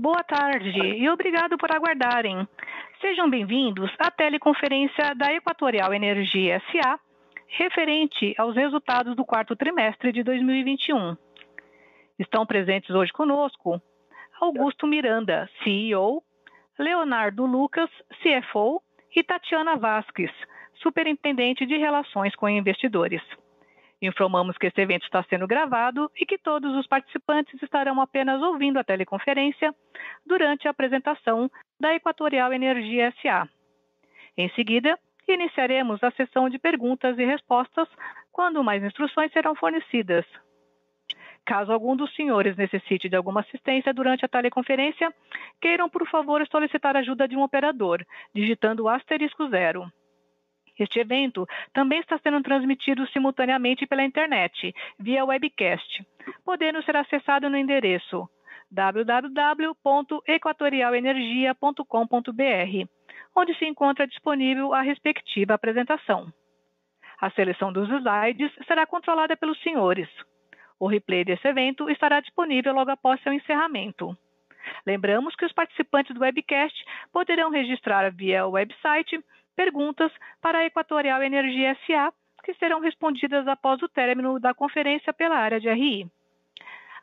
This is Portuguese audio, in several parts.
Boa tarde e obrigado por aguardarem. Sejam bem-vindos à teleconferência da Equatorial Energia S.A., referente aos resultados do quarto trimestre de 2021. Estão presentes hoje conosco Augusto Miranda, CEO, Leonardo Lucas, CFO, e Tatiana Vasques, Superintendente de Relações com Investidores. Informamos que esse evento está sendo gravado e que todos os participantes estarão apenas ouvindo a teleconferência durante a apresentação da Equatorial Energia S.A. Em seguida, iniciaremos a sessão de perguntas e respostas, quando mais instruções serão fornecidas. Caso algum dos senhores necessite de alguma assistência durante a teleconferência, queiram, por favor, solicitar a ajuda de um operador, digitando o *0. Este evento também está sendo transmitido simultaneamente pela internet, via webcast, podendo ser acessado no endereço www.equatorialenergia.com.br, onde se encontra disponível a respectiva apresentação. A seleção dos slides será controlada pelos senhores. O replay desse evento estará disponível logo após seu encerramento. Lembramos que os participantes do webcast poderão registrar via website perguntas para a Equatorial Energia S.A., que serão respondidas após o término da conferência pela área de RI.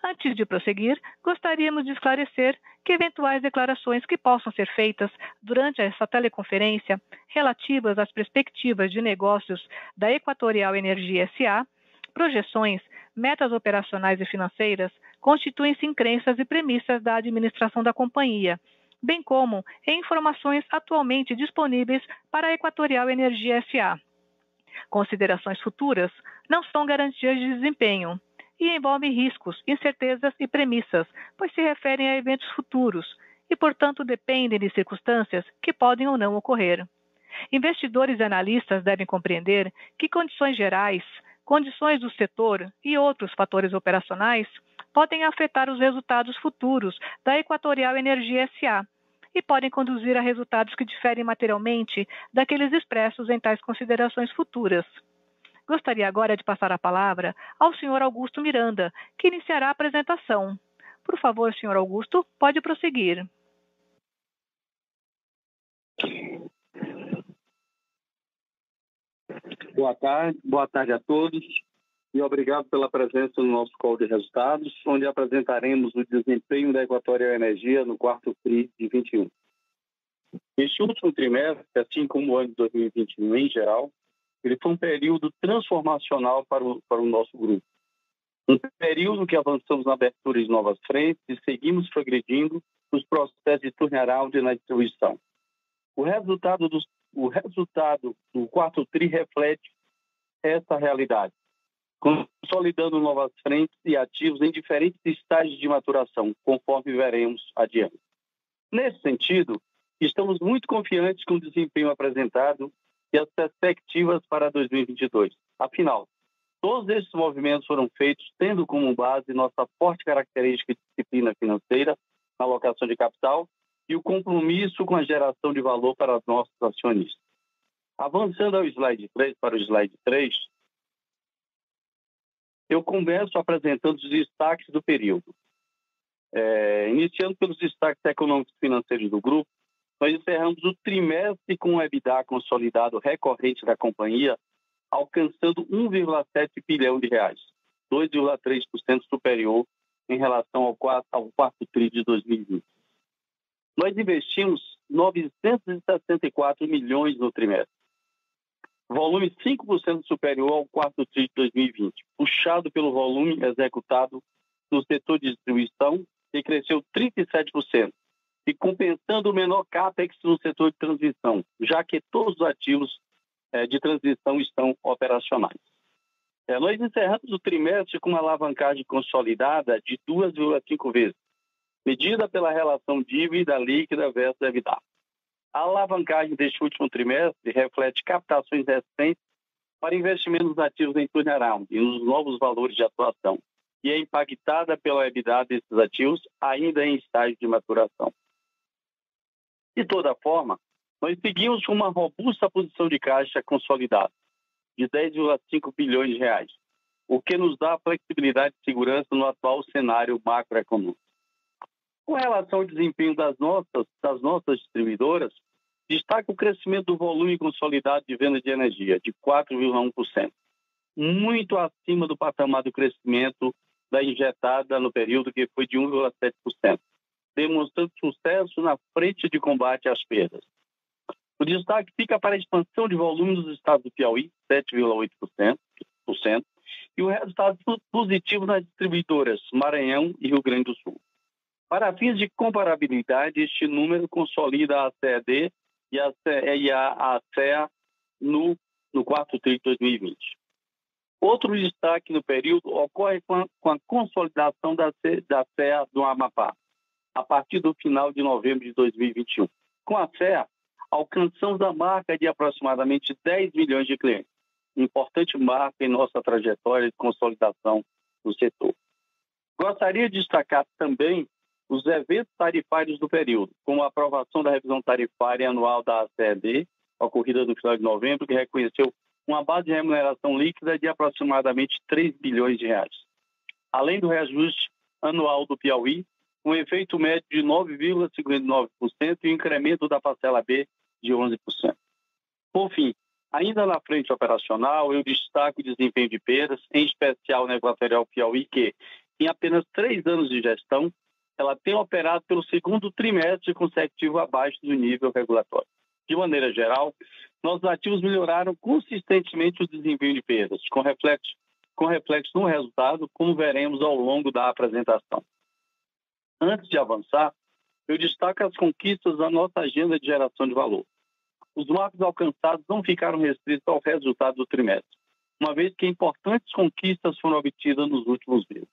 Antes de prosseguir, gostaríamos de esclarecer que eventuais declarações que possam ser feitas durante essa teleconferência relativas às perspectivas de negócios da Equatorial Energia S.A., projeções, metas operacionais e financeiras, constituem-se em crenças e premissas da administração da companhia, bem como em informações atualmente disponíveis para a Equatorial Energia S.A. Considerações futuras não são garantias de desempenho e envolvem riscos, incertezas e premissas, pois se referem a eventos futuros e, portanto, dependem de circunstâncias que podem ou não ocorrer. Investidores e analistas devem compreender que condições gerais, condições do setor e outros fatores operacionais podem afetar os resultados futuros da Equatorial Energia S.A. e podem conduzir a resultados que diferem materialmente daqueles expressos em tais considerações futuras. Gostaria agora de passar a palavra ao Sr. Augusto Miranda, que iniciará a apresentação. Por favor, Sr. Augusto, pode prosseguir. Boa tarde a todos e obrigado pela presença no nosso call de resultados, onde apresentaremos o desempenho da Equatorial Energia no quarto TRI de 21. Este último trimestre, assim como o ano de 2021 em geral, ele foi um período transformacional para o nosso grupo. Um período que avançamos na abertura de novas frentes e seguimos progredindo nos processos de turnaround na distribuição. O resultado do quarto TRI reflete essa realidade, consolidando novas frentes e ativos em diferentes estágios de maturação, conforme veremos adiante. Nesse sentido, estamos muito confiantes com o desempenho apresentado e as perspectivas para 2022. Afinal, todos esses movimentos foram feitos tendo como base nossa forte característica de disciplina financeira na alocação de capital e o compromisso com a geração de valor para nossos acionistas. Avançando para o slide 3, eu começo apresentando os destaques do período. Iniciando pelos destaques econômicos e financeiros do grupo, nós encerramos o trimestre com o EBITDA consolidado recorrente da companhia, alcançando 1,7 bilhão de reais, 2,3% superior em relação ao quarto TRI de 2020. Nós investimos 964 milhões no trimestre, volume 5% superior ao quarto TRI de 2020, puxado pelo volume executado no setor de distribuição, que cresceu 37%, e compensando o menor CAPEX no setor de transmissão, já que todos os ativos de transmissão estão operacionais. Nós encerramos o trimestre com uma alavancagem consolidada de 2,5 vezes, medida pela relação dívida líquida versus EBITDA. A alavancagem deste último trimestre reflete captações recentes para investimentos nos ativos em turnaround e nos novos valores de atuação, e é impactada pela EBITDA desses ativos ainda em estágio de maturação. De toda forma, nós seguimos com uma robusta posição de caixa consolidada, de 10,5 bilhões de reais, o que nos dá flexibilidade e segurança no atual cenário macroeconômico. Com relação ao desempenho das nossas distribuidoras, destaca o crescimento do volume consolidado de venda de energia, de 4,1%, muito acima do patamar do crescimento da injetada no período, que foi de 1,7%, demonstrando sucesso na frente de combate às perdas. O destaque fica para a expansão de volume nos estados do Piauí, 7,8%, e o resultado positivo nas distribuidoras Maranhão e Rio Grande do Sul. Para fins de comparabilidade, este número consolida a CED e a CEA no quarto tri de 2020. Outro destaque no período ocorre com a consolidação da CEA do Amapá, a partir do final de novembro de 2021. Com a CEA, alcançamos a marca de aproximadamente 10 milhões de clientes, importante marca em nossa trajetória de consolidação do setor. Gostaria de destacar também os eventos tarifários do período, como a aprovação da revisão tarifária anual da ACED, ocorrida no final de novembro, que reconheceu uma base de remuneração líquida de aproximadamente 3 bilhões de reais. Além do reajuste anual do Piauí, um efeito médio de 9,59% e um incremento da parcela B de 11%. Por fim, ainda na frente operacional, eu destaco o desempenho de perdas, em especial na Equatorial Piauí, que, em apenas 3 anos de gestão, ela tem operado pelo segundo trimestre consecutivo abaixo do nível regulatório. De maneira geral, nossos ativos melhoraram consistentemente o desempenho de perdas, com reflexo no resultado, como veremos ao longo da apresentação. Antes de avançar, eu destaco as conquistas da nossa agenda de geração de valor. Os marcos alcançados não ficaram restritos ao resultado do trimestre, uma vez que importantes conquistas foram obtidas nos últimos meses.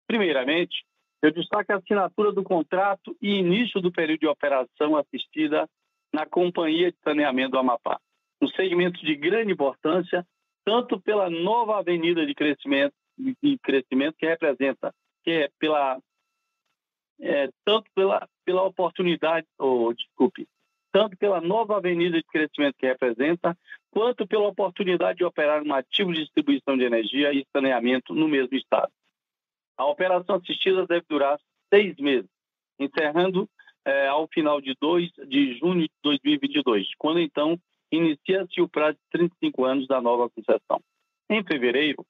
Primeiramente, eu destaco a assinatura do contrato e início do período de operação assistida na Companhia de Saneamento do Amapá, um segmento de grande importância, tanto pela nova avenida de crescimento que representa, tanto pela oportunidade, tanto pela nova avenida de crescimento que representa, quanto pela oportunidade de operar um ativo de distribuição de energia e saneamento no mesmo estado. A operação assistida deve durar 6 meses, encerrando ao final de junho de 2022, quando então inicia-se o prazo de 35 anos da nova concessão. Em fevereiro,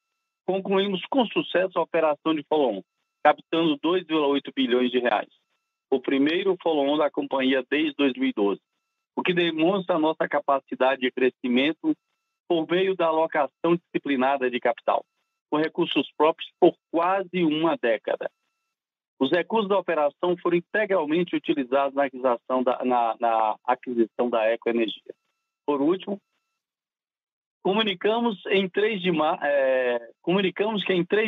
concluímos com sucesso a operação de follow-on, captando 2,8 bilhões de reais. O primeiro follow-on da companhia desde 2012, o que demonstra a nossa capacidade de crescimento por meio da alocação disciplinada de capital, com recursos próprios por quase uma década. Os recursos da operação foram integralmente utilizados na aquisição da Ecoenergia. Por último, comunicamos que em 3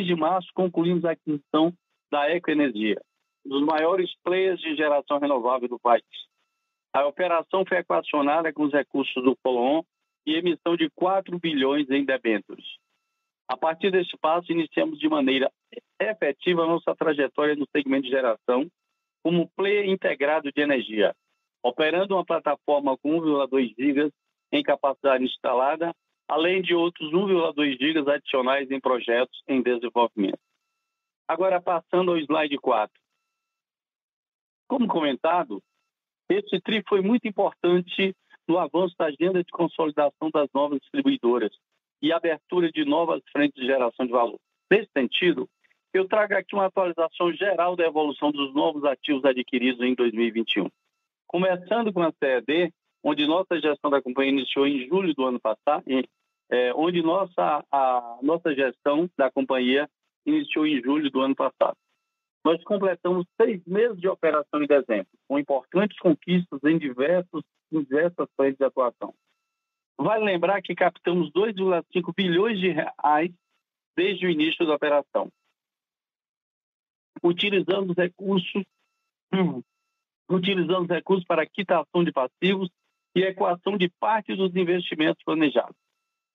de março concluímos a aquisição da Ecoenergia, um dos maiores players de geração renovável do país. A operação foi equacionada com os recursos do follow-on e emissão de 4 bilhões em debêntures. A partir deste passo, iniciamos de maneira efetiva a nossa trajetória no segmento de geração como player integrado de energia, operando uma plataforma com 1,2 gigas em capacidade instalada, além de outros 1,2 gigas adicionais em projetos em desenvolvimento. Agora, passando ao slide 4. Como comentado, esse TRI foi muito importante no avanço da agenda de consolidação das novas distribuidoras e abertura de novas frentes de geração de valor. Nesse sentido, eu trago aqui uma atualização geral da evolução dos novos ativos adquiridos em 2021. Começando com a CED, onde nossa gestão da companhia iniciou em julho do ano passado, onde a nossa gestão da companhia iniciou em julho do ano passado. Nós completamos 6 meses de operação em dezembro, com importantes conquistas em diversas frentes de atuação. Vale lembrar que captamos 2,5 bilhões de reais desde o início da operação, utilizando os recursos para quitação de passivos e equação de parte dos investimentos planejados.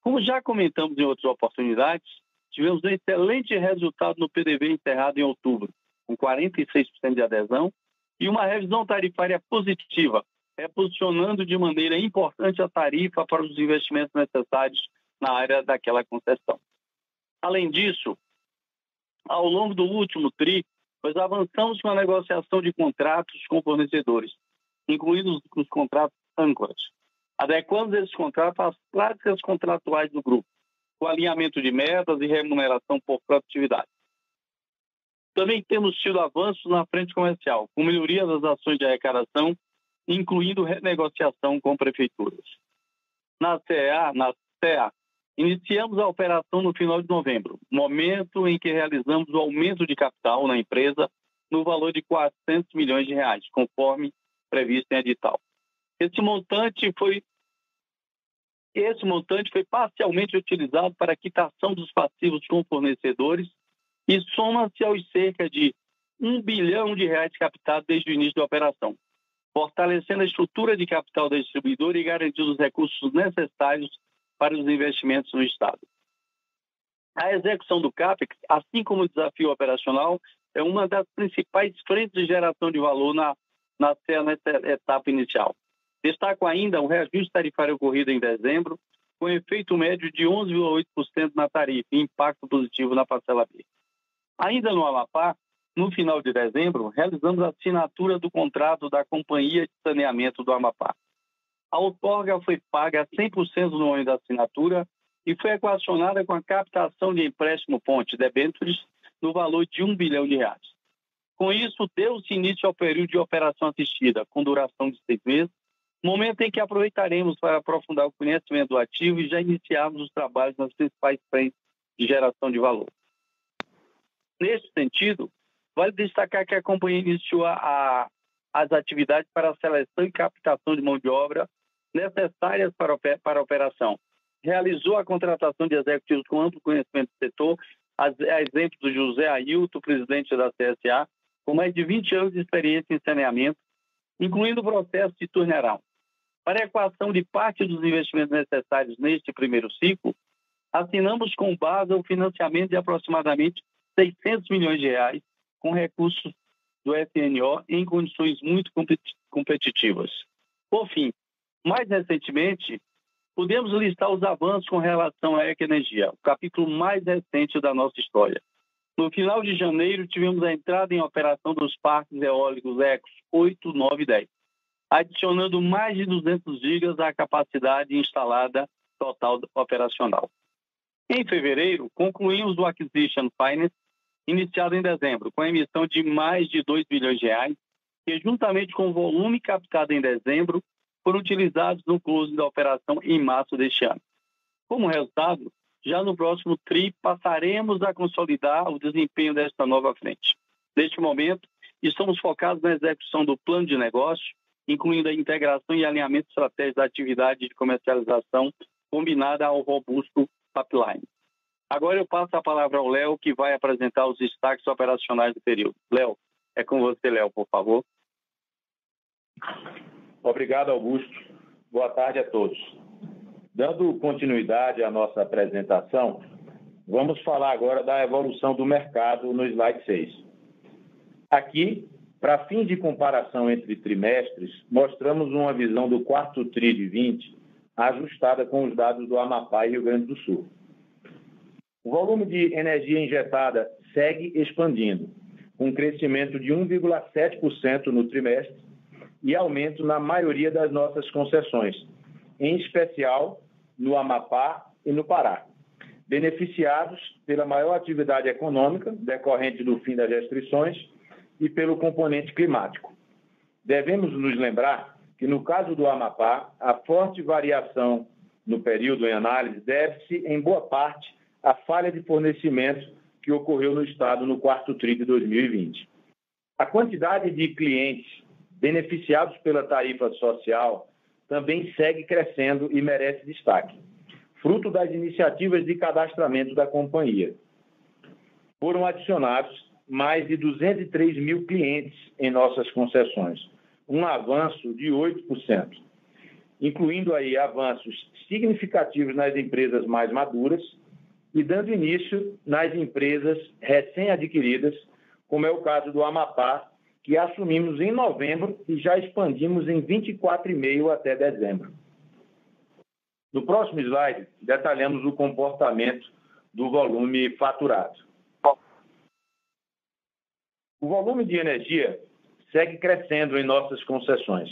Como já comentamos em outras oportunidades, tivemos um excelente resultado no PDV encerrado em outubro, com 46% de adesão e uma revisão tarifária positiva, reposicionando de maneira importante a tarifa para os investimentos necessários na área daquela concessão. Além disso, ao longo do último TRI, pois avançamos com a negociação de contratos com fornecedores, incluindo os contratos âncoras. Adequamos esses contratos às práticas contratuais do grupo, com alinhamento de metas e remuneração por produtividade. Também temos tido avanços na frente comercial, com melhoria das ações de arrecadação, incluindo renegociação com prefeituras. Na CEA, iniciamos a operação no final de novembro, momento em que realizamos o aumento de capital na empresa no valor de R$400 milhões, conforme previsto em edital. Esse montante foi parcialmente utilizado para a quitação dos passivos com fornecedores e soma-se aos cerca de R$1 bilhão captados desde o início da operação, fortalecendo a estrutura de capital da distribuidora e garantindo os recursos necessários para os investimentos no Estado. A execução do CAPEX, assim como o desafio operacional, é uma das principais frentes de geração de valor na CEA nessa etapa inicial. Destaco ainda o reajuste tarifário ocorrido em dezembro, com efeito médio de 11,8% na tarifa e impacto positivo na parcela B. Ainda no Amapá, no final de dezembro, realizamos a assinatura do contrato da Companhia de Saneamento do Amapá. A outorga foi paga 100% no momento da assinatura e foi equacionada com a captação de empréstimo ponte debêntures no valor de R$1 bilhão. Com isso, deu-se início ao período de operação assistida, com duração de 6 meses, momento em que aproveitaremos para aprofundar o conhecimento do ativo e já iniciarmos os trabalhos nas principais frentes de geração de valor. Neste sentido, vale destacar que a companhia iniciou as atividades para a seleção e captação de mão de obra necessárias para a operação. Realizou a contratação de executivos com amplo conhecimento do setor, a exemplo do José Ailton, presidente da CSA, com mais de 20 anos de experiência em saneamento, incluindo o processo de turnaround. Para a equação de parte dos investimentos necessários neste primeiro ciclo, assinamos com base o financiamento de aproximadamente R$600 milhões, com recursos do FNO em condições muito competitivas. Por fim, mais recentemente, podemos listar os avanços com relação à Ecoenergia, o capítulo mais recente da nossa história. No final de janeiro, tivemos a entrada em operação dos parques eólicos Ecos 8, 9 e 10, adicionando mais de 200 gigas à capacidade instalada total operacional. Em fevereiro, concluímos o Acquisition Finance, iniciado em dezembro, com a emissão de mais de R$2 bilhões, que juntamente com o volume captado em dezembro, foram utilizados no close da operação em março deste ano. Como resultado, já no próximo TRI, passaremos a consolidar o desempenho desta nova frente. Neste momento, estamos focados na execução do plano de negócio, incluindo a integração e alinhamento estratégico da atividade de comercialização combinada ao robusto pipeline. Agora eu passo a palavra ao Léo, que vai apresentar os destaques operacionais do período. Léo, é com você, Léo, por favor. Obrigado, Augusto. Boa tarde a todos. Dando continuidade à nossa apresentação, vamos falar agora da evolução do mercado no slide 6. Aqui, para fim de comparação entre trimestres, mostramos uma visão do quarto TRI de 20, ajustada com os dados do Amapá e Rio Grande do Sul. O volume de energia injetada segue expandindo, com um crescimento de 1,7% no trimestre e aumento na maioria das nossas concessões, em especial no Amapá e no Pará, beneficiados pela maior atividade econômica decorrente do fim das restrições e pelo componente climático. Devemos nos lembrar que, no caso do Amapá, a forte variação no período em análise deve-se, em boa parte, à falha de fornecimento que ocorreu no Estado no quarto TRI de 2020. A quantidade de clientes beneficiados pela tarifa social também segue crescendo e merece destaque, fruto das iniciativas de cadastramento da companhia. Foram adicionados mais de 203 mil clientes em nossas concessões, um avanço de 8%, incluindo aí avanços significativos nas empresas mais maduras e dando início nas empresas recém-adquiridas, como é o caso do Amapá, que assumimos em novembro e já expandimos em 24,5 até dezembro. No próximo slide, detalhamos o comportamento do volume faturado. O volume de energia segue crescendo em nossas concessões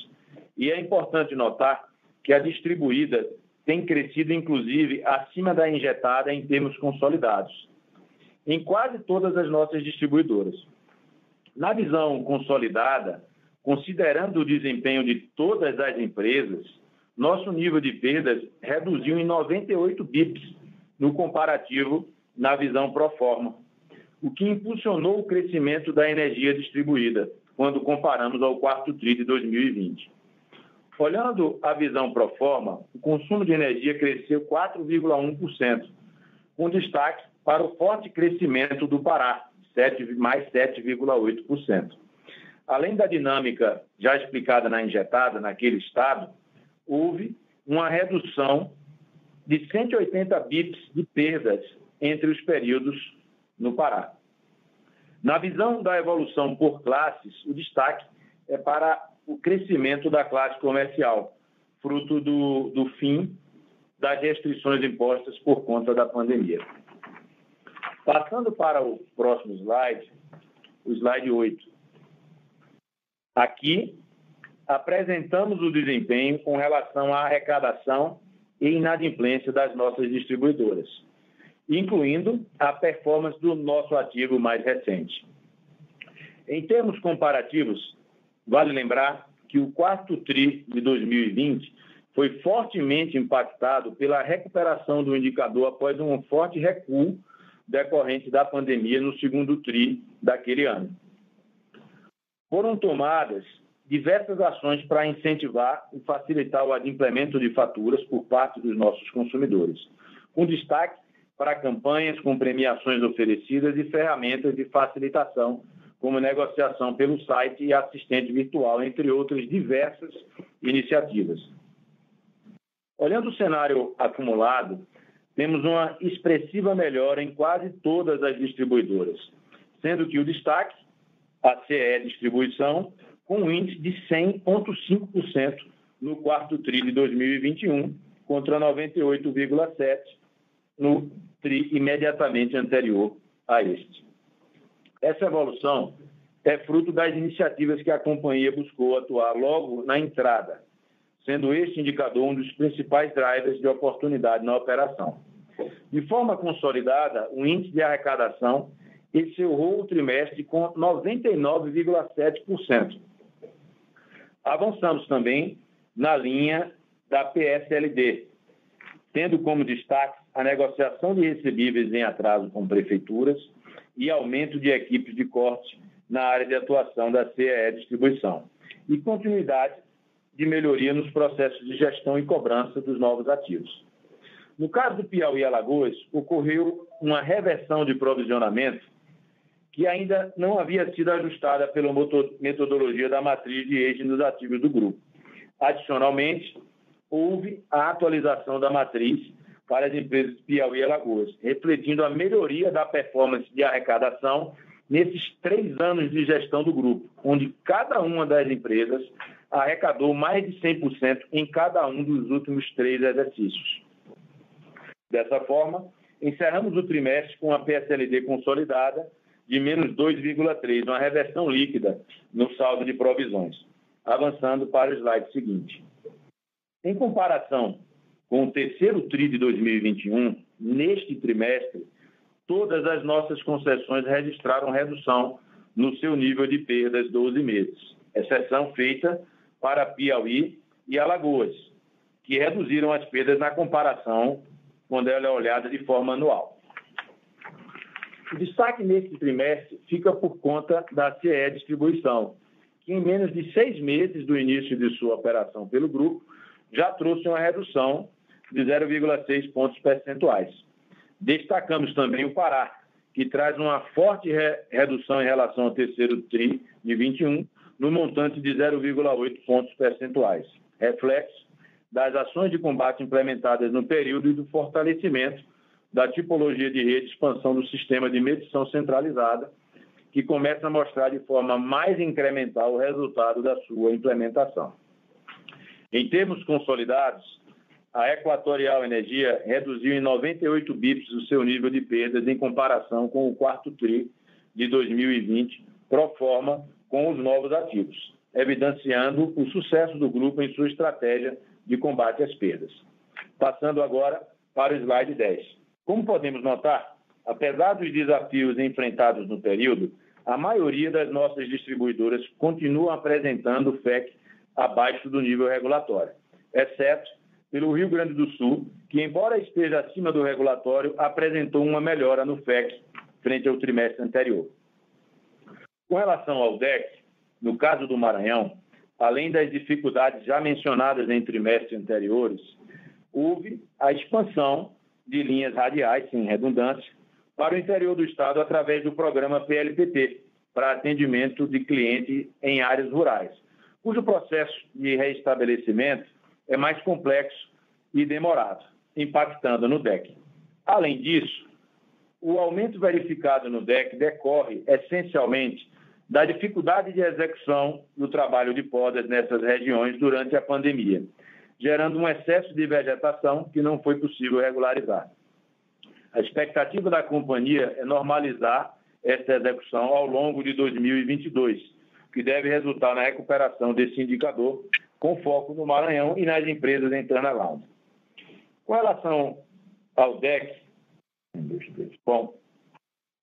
e é importante notar que a distribuída tem crescido, inclusive, acima da injetada em termos consolidados, em quase todas as nossas distribuidoras. Na visão consolidada, considerando o desempenho de todas as empresas, nosso nível de perdas reduziu em 98 bips no comparativo na visão pro forma, o que impulsionou o crescimento da energia distribuída, quando comparamos ao quarto TRI de 2020. Olhando a visão pro forma, o consumo de energia cresceu 4,1%, com destaque para o forte crescimento do Pará, mais 7,8%. Além da dinâmica já explicada na injetada naquele estado, houve uma redução de 180 bips de perdas entre os períodos no Pará. Na visão da evolução por classes, o destaque é para o crescimento da classe comercial, fruto do fim das restrições impostas por conta da pandemia. Passando para o próximo slide, o slide 8. Aqui, apresentamos o desempenho com relação à arrecadação e inadimplência das nossas distribuidoras, incluindo a performance do nosso ativo mais recente. Em termos comparativos, vale lembrar que o quarto TRI de 2020 foi fortemente impactado pela recuperação do indicador após um forte recuo decorrente da pandemia no segundo TRI daquele ano. Foram tomadas diversas ações para incentivar e facilitar o adimplemento de faturas por parte dos nossos consumidores, com destaque para campanhas com premiações oferecidas e ferramentas de facilitação, como negociação pelo site e assistente virtual, entre outras diversas iniciativas. Olhando o cenário acumulado, temos uma expressiva melhora em quase todas as distribuidoras, sendo que o destaque, a CE Distribuição, com um índice de 100,5% no quarto TRI de 2021, contra 98,7% no TRI imediatamente anterior a este. Essa evolução é fruto das iniciativas que a companhia buscou atuar logo na entrada, sendo este indicador um dos principais drivers de oportunidade na operação. De forma consolidada, o índice de arrecadação encerrou o trimestre com 99,7%. Avançamos também na linha da PSLD, tendo como destaque a negociação de recebíveis em atraso com prefeituras e aumento de equipes de corte na área de atuação da CE Distribuição, e continuidade de melhoria nos processos de gestão e cobrança dos novos ativos. No caso do Piauí e Alagoas, ocorreu uma reversão de provisionamento que ainda não havia sido ajustada pela metodologia da matriz de aging dos ativos do grupo. Adicionalmente, houve a atualização da matriz para as empresas de Piauí e Alagoas, refletindo a melhoria da performance de arrecadação nesses 3 anos de gestão do grupo, onde cada uma das empresas arrecadou mais de 100% em cada um dos últimos 3 exercícios. Dessa forma, encerramos o trimestre com a PSLD consolidada de menos 2,3%, uma reversão líquida no saldo de provisões. Avançando para o slide seguinte. Em comparação com o terceiro TRI de 2021, neste trimestre, todas as nossas concessões registraram redução no seu nível de perdas 12 meses, exceção feita para Piauí e Alagoas, que reduziram as perdas na comparação quando ela é olhada de forma anual. O destaque neste trimestre fica por conta da CE Distribuição, que em menos de 6 meses do início de sua operação pelo grupo, já trouxe uma redução de 0,6 pontos percentuais. Destacamos também o Pará, que traz uma forte redução em relação ao terceiro TRI de 21, no montante de 0,8 pontos percentuais, reflexo das ações de combate implementadas no período e do fortalecimento da tipologia de rede de expansão do sistema de medição centralizada, que começa a mostrar de forma mais incremental o resultado da sua implementação. Em termos consolidados, a Equatorial Energia reduziu em 98 bips o seu nível de perdas em comparação com o quarto TRI de 2020, pro forma com os novos ativos, evidenciando o sucesso do grupo em sua estratégia de combate às perdas. Passando agora para o slide 10. Como podemos notar, apesar dos desafios enfrentados no período, a maioria das nossas distribuidoras continuam apresentando FEC abaixo do nível regulatório, exceto pelo Rio Grande do Sul, que, embora esteja acima do regulatório, apresentou uma melhora no FEC frente ao trimestre anterior. Com relação ao DEC, no caso do Maranhão, além das dificuldades já mencionadas em trimestres anteriores, houve a expansão de linhas radiais, sem redundância, para o interior do estado através do programa PLPT, para atendimento de cliente em áreas rurais, cujo processo de reestabelecimento é mais complexo e demorado, impactando no DEC. Além disso, o aumento verificado no DEC decorre essencialmente da dificuldade de execução do trabalho de podas nessas regiões durante a pandemia, gerando um excesso de vegetação que não foi possível regularizar. A expectativa da companhia é normalizar essa execução ao longo de 2022, que deve resultar na recuperação desse indicador, com foco no Maranhão e nas empresas em turnaround. Com relação ao DEC, bom,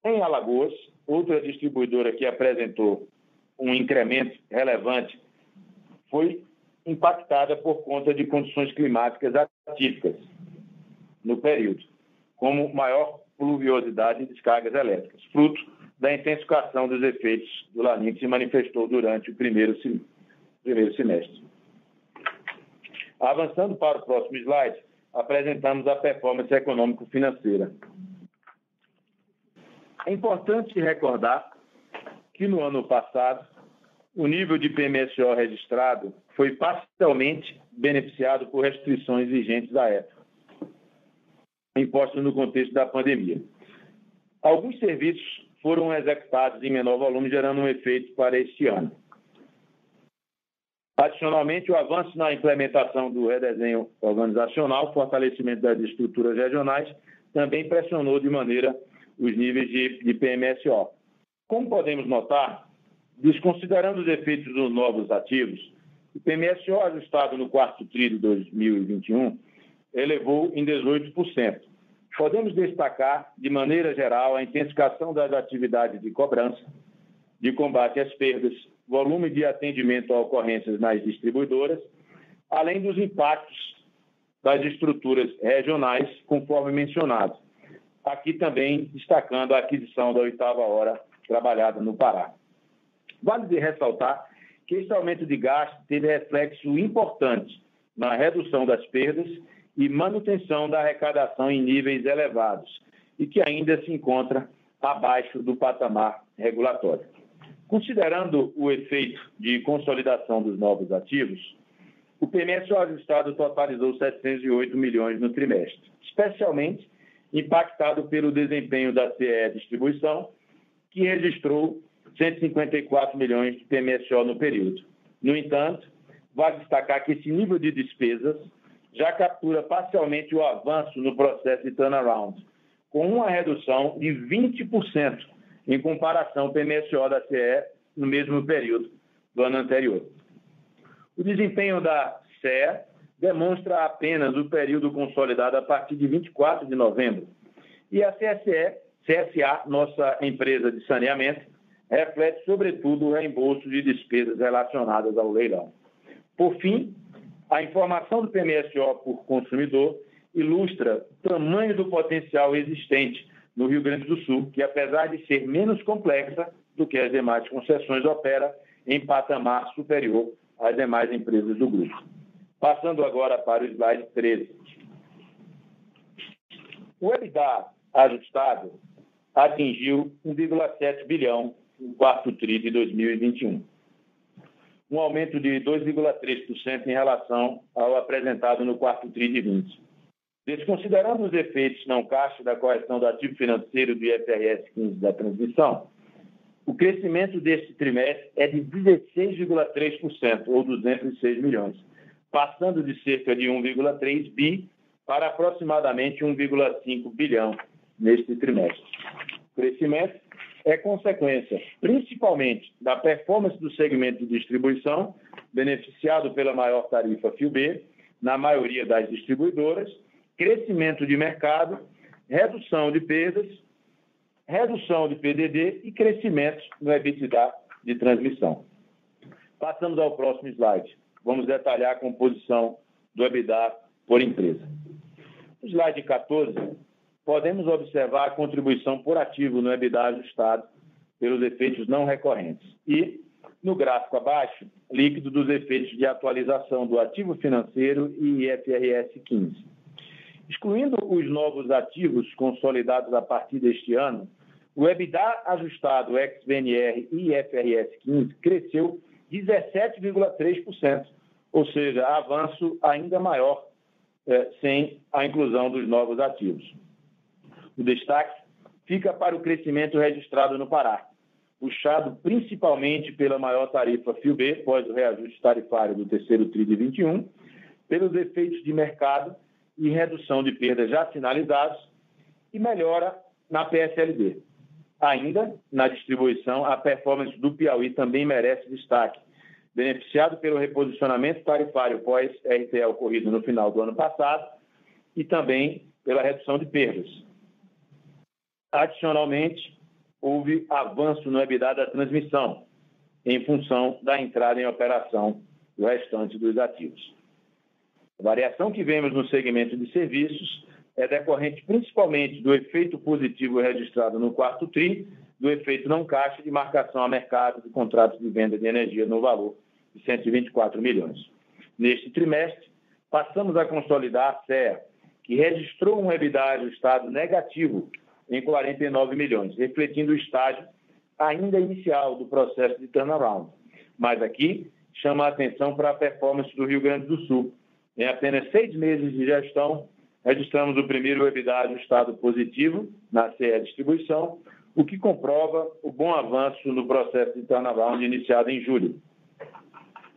em Alagoas, outra distribuidora que apresentou um incremento relevante foi impactada por conta de condições climáticas atípicas no período, como maior pluviosidade e descargas elétricas, fruto da intensificação dos efeitos do Laninha que se manifestou durante o primeiro semestre. Avançando para o próximo slide, apresentamos a performance econômico-financeira. É importante recordar que no ano passado, o nível de PMSO registrado foi parcialmente beneficiado por restrições vigentes à época, impostas no contexto da pandemia. Alguns serviços foram executados em menor volume, gerando um efeito para este ano. Adicionalmente, o avanço na implementação do redesenho organizacional, fortalecimento das estruturas regionais, também pressionou de maneira os níveis de PMSO. Como podemos notar, desconsiderando os efeitos dos novos ativos, o PMSO ajustado no quarto TRI de 2021 elevou em 18%. Podemos destacar, de maneira geral, a intensificação das atividades de cobrança, de combate às perdas, volume de atendimento a ocorrências nas distribuidoras, além dos impactos das estruturas regionais, conforme mencionado. Aqui também destacando a aquisição da 8ª hora trabalhada no Pará. Vale ressaltar que esse aumento de gasto teve reflexo importante na redução das perdas e manutenção da arrecadação em níveis elevados e que ainda se encontra abaixo do patamar regulatório. Considerando o efeito de consolidação dos novos ativos, o PMSO ajustado totalizou 708 milhões no trimestre, especialmente impactado pelo desempenho da CE Distribuição, que registrou 154 milhões de PMSO no período. No entanto, vale destacar que esse nível de despesas já captura parcialmente o avanço no processo de turnaround, com uma redução de 20% em comparação ao PMSO da CE no mesmo período do ano anterior. O desempenho da CE demonstra apenas o período consolidado a partir de 24 de novembro. E a CSA, nossa empresa de saneamento, reflete, sobretudo, o reembolso de despesas relacionadas ao leilão. Por fim, a informação do PMSO por consumidor ilustra o tamanho do potencial existente no Rio Grande do Sul, que, apesar de ser menos complexa do que as demais concessões, opera em patamar superior às demais empresas do grupo. Passando agora para o slide 13. O EBITDA ajustado atingiu 1,7 bilhão no quarto TRI de 2021, um aumento de 2,3% em relação ao apresentado no quarto TRI de 20. Desconsiderando os efeitos não caixa da correção do ativo financeiro do IFRS 15 da transmissão, o crescimento deste trimestre é de 16,3%, ou 206 milhões, passando de cerca de 1,3 bi para aproximadamente 1,5 bilhão neste trimestre. O crescimento é consequência, principalmente, da performance do segmento de distribuição, beneficiado pela maior tarifa FIO-B, na maioria das distribuidoras, crescimento de mercado, redução de perdas, redução de PDD e crescimento no EBITDA de transmissão. Passamos ao próximo slide. Vamos detalhar a composição do EBITDA por empresa. No slide 14, podemos observar a contribuição por ativo no EBITDA ajustado pelos efeitos não recorrentes. E, no gráfico abaixo, líquido dos efeitos de atualização do ativo financeiro e IFRS 15. Excluindo os novos ativos consolidados a partir deste ano, o EBITDA ajustado ex-VNR e IFRS 15 cresceu 17,3%, ou seja, avanço ainda maior sem a inclusão dos novos ativos. O destaque fica para o crescimento registrado no Pará, puxado principalmente pela maior tarifa FIO-B, após o reajuste tarifário do terceiro TRI de 21, pelos efeitos de mercado e redução de perdas já sinalizados e melhora na PSLD. Ainda, na distribuição, a performance do Piauí também merece destaque, beneficiado pelo reposicionamento tarifário pós-RTE ocorrido no final do ano passado e também pela redução de perdas. Adicionalmente, houve avanço no EBITDA da transmissão, em função da entrada em operação do restante dos ativos. A variação que vemos no segmento de serviços é decorrente principalmente do efeito positivo registrado no quarto TRI, do efeito não caixa de marcação a mercado de contratos de venda de energia no valor de 124 milhões. Neste trimestre, passamos a consolidar a SEA, que registrou um EBITDA ajustado negativo em 49 milhões, refletindo o estágio ainda inicial do processo de turnaround. Mas aqui chama a atenção para a performance do Rio Grande do Sul. Em apenas 6 meses de gestão, registramos o primeiro EBITDA ajustado positivo na CE Distribuição, o que comprova o bom avanço no processo de turnaround iniciado em julho.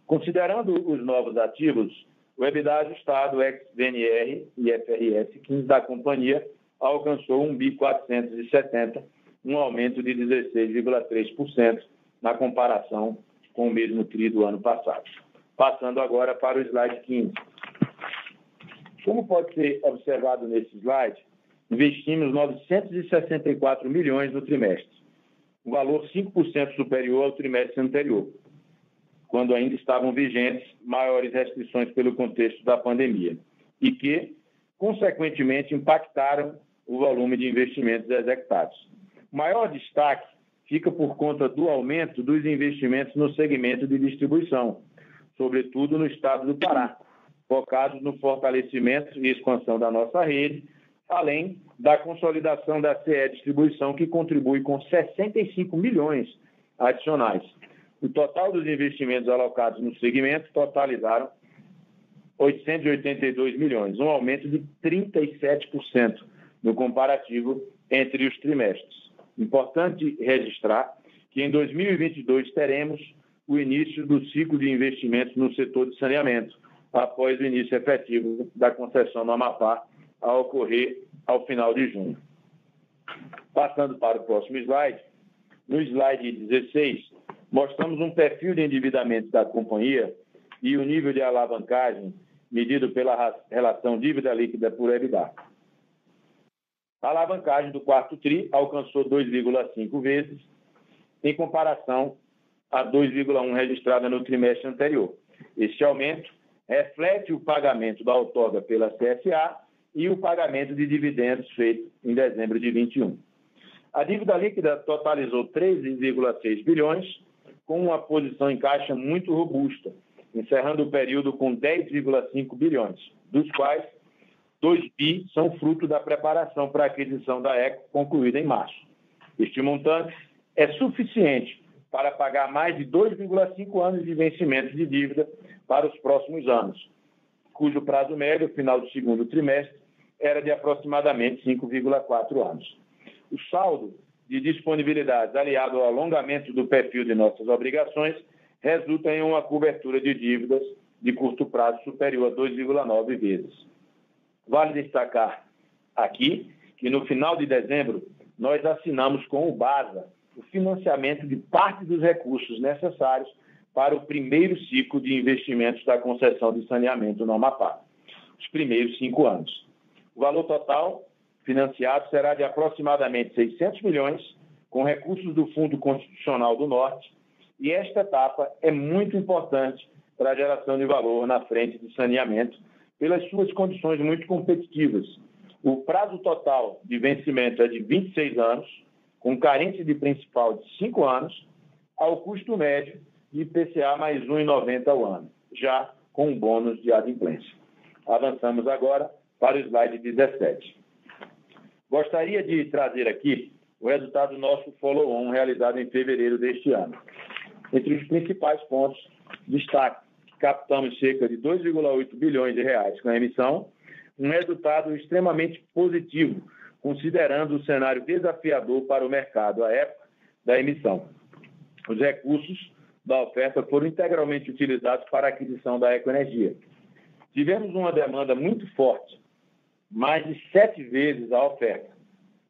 Considerando os novos ativos, o EBITDA ajustado ex-VNR e IFRS 15 da companhia alcançou 1.470, um aumento de 16,3% na comparação com o mesmo TRI do ano passado. Passando agora para o slide 15. Como pode ser observado nesse slide, investimos 964 milhões no trimestre, um valor 5% superior ao trimestre anterior, quando ainda estavam vigentes maiores restrições pelo contexto da pandemia, e que, consequentemente, impactaram o volume de investimentos executados. O maior destaque fica por conta do aumento dos investimentos no segmento de distribuição, sobretudo no estado do Pará, focados no fortalecimento e expansão da nossa rede, além da consolidação da CE Distribuição, que contribui com 65 milhões adicionais. O total dos investimentos alocados no segmento totalizaram 882 milhões, um aumento de 37% no comparativo entre os trimestres. Importante registrar que em 2022 teremos o início do ciclo de investimentos no setor de saneamento, após o início efetivo da concessão no Amapá, a ocorrer ao final de junho. Passando para o próximo slide, no slide 16, mostramos um perfil de endividamento da companhia e o nível de alavancagem medido pela relação dívida líquida por EBITDA. A alavancagem do quarto TRI alcançou 2,5 vezes, em comparação a 2,1 registrada no trimestre anterior. Este aumento reflete o pagamento da outorga pela CSA e o pagamento de dividendos feito em dezembro de 21. A dívida líquida totalizou 13,6 bilhões, com uma posição em caixa muito robusta, encerrando o período com 10,5 bilhões, dos quais 2 bi são fruto da preparação para a aquisição da ECO, concluída em março. Este montante é suficiente para pagar mais de 2,5 anos de vencimento de dívida para os próximos anos, cujo prazo médio, final do segundo trimestre, era de aproximadamente 5,4 anos. O saldo de disponibilidades, aliado ao alongamento do perfil de nossas obrigações, resulta em uma cobertura de dívidas de curto prazo superior a 2,9 vezes. Vale destacar aqui que, no final de dezembro, nós assinamos com o BASA o financiamento de parte dos recursos necessários para o primeiro ciclo de investimentos da concessão de saneamento no Amapá, os primeiros 5 anos. O valor total financiado será de aproximadamente 600 milhões, com recursos do Fundo Constitucional do Norte, e esta etapa é muito importante para a geração de valor na frente de saneamento, pelas suas condições muito competitivas. O prazo total de vencimento é de 26 anos, com carência de principal de 5 anos, ao custo médio de IPCA mais 1,90 ao ano, já com um bônus de adimplência. Avançamos agora para o slide 17. Gostaria de trazer aqui o resultado do nosso follow-on realizado em fevereiro deste ano. Entre os principais pontos, destaque que captamos cerca de 2,8 bilhões de reais com a emissão, um resultado extremamente positivo, considerando o cenário desafiador para o mercado à época da emissão. Os recursos da oferta foram integralmente utilizados para a aquisição da Ecoenergia. Tivemos uma demanda muito forte, mais de 7 vezes a oferta.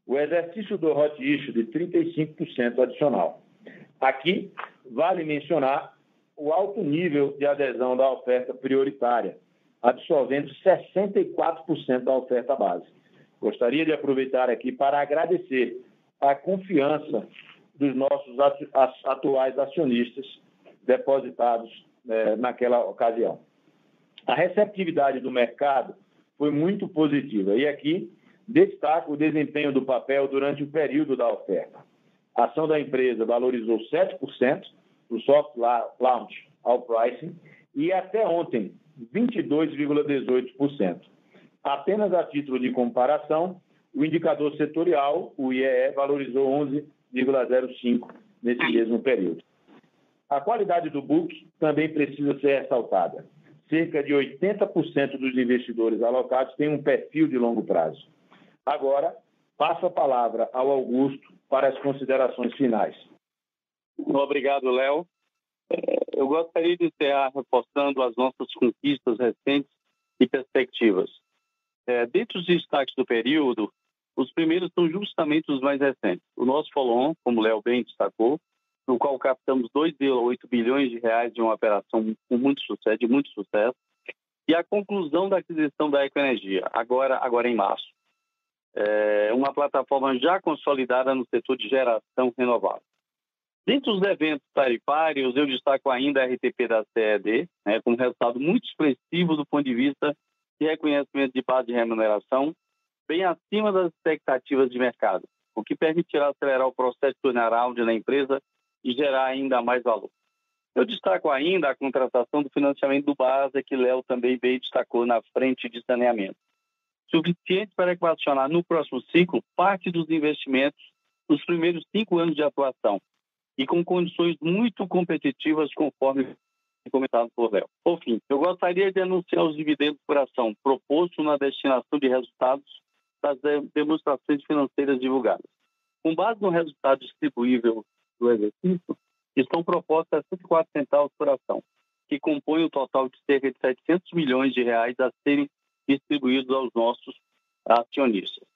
O exercício do hot issue de 35% adicional. Aqui, vale mencionar o alto nível de adesão da oferta prioritária, absorvendo 64% da oferta base. Gostaria de aproveitar aqui para agradecer a confiança dos nossos atuais acionistas depositados naquela ocasião. A receptividade do mercado foi muito positiva e aqui destaco o desempenho do papel durante o período da oferta. A ação da empresa valorizou 7%, do soft launch ao pricing, e até ontem, 22,18%. Apenas a título de comparação, o indicador setorial, o IEE, valorizou 11,05% nesse mesmo período. A qualidade do book também precisa ser ressaltada. Cerca de 80% dos investidores alocados têm um perfil de longo prazo. Agora, passo a palavra ao Augusto para as considerações finais. Obrigado, Léo. Eu gostaria de encerrar reforçando as nossas conquistas recentes e perspectivas. Dentre os destaques do período, os primeiros são justamente os mais recentes. O nosso follow-on, como o Léo bem destacou, no qual captamos 2,8 bilhões de reais de uma operação de muito sucesso, e a conclusão da aquisição da Ecoenergia, agora em março. Uma plataforma já consolidada no setor de geração renovável. Dentre os eventos tarifários, eu destaco ainda a RTP da CED, como resultado muito expressivo do ponto de vista de reconhecimento de base de remuneração, bem acima das expectativas de mercado, o que permitirá acelerar o processo de turnaround na empresa e gerar ainda mais valor. Eu destaco ainda a contratação do financiamento do BASA, que Léo também bem destacou na frente de saneamento, suficiente para equacionar no próximo ciclo parte dos investimentos nos primeiros 5 anos de atuação e com condições muito competitivas, conforme comentado por Léo. Por fim, eu gostaria de anunciar os dividendos por ação proposto na destinação de resultados das demonstrações financeiras divulgadas. Com base no resultado distribuível do exercício, estão propostas 104 centavos por ação, que compõem o total de cerca de 700 milhões de reais a serem distribuídos aos nossos acionistas.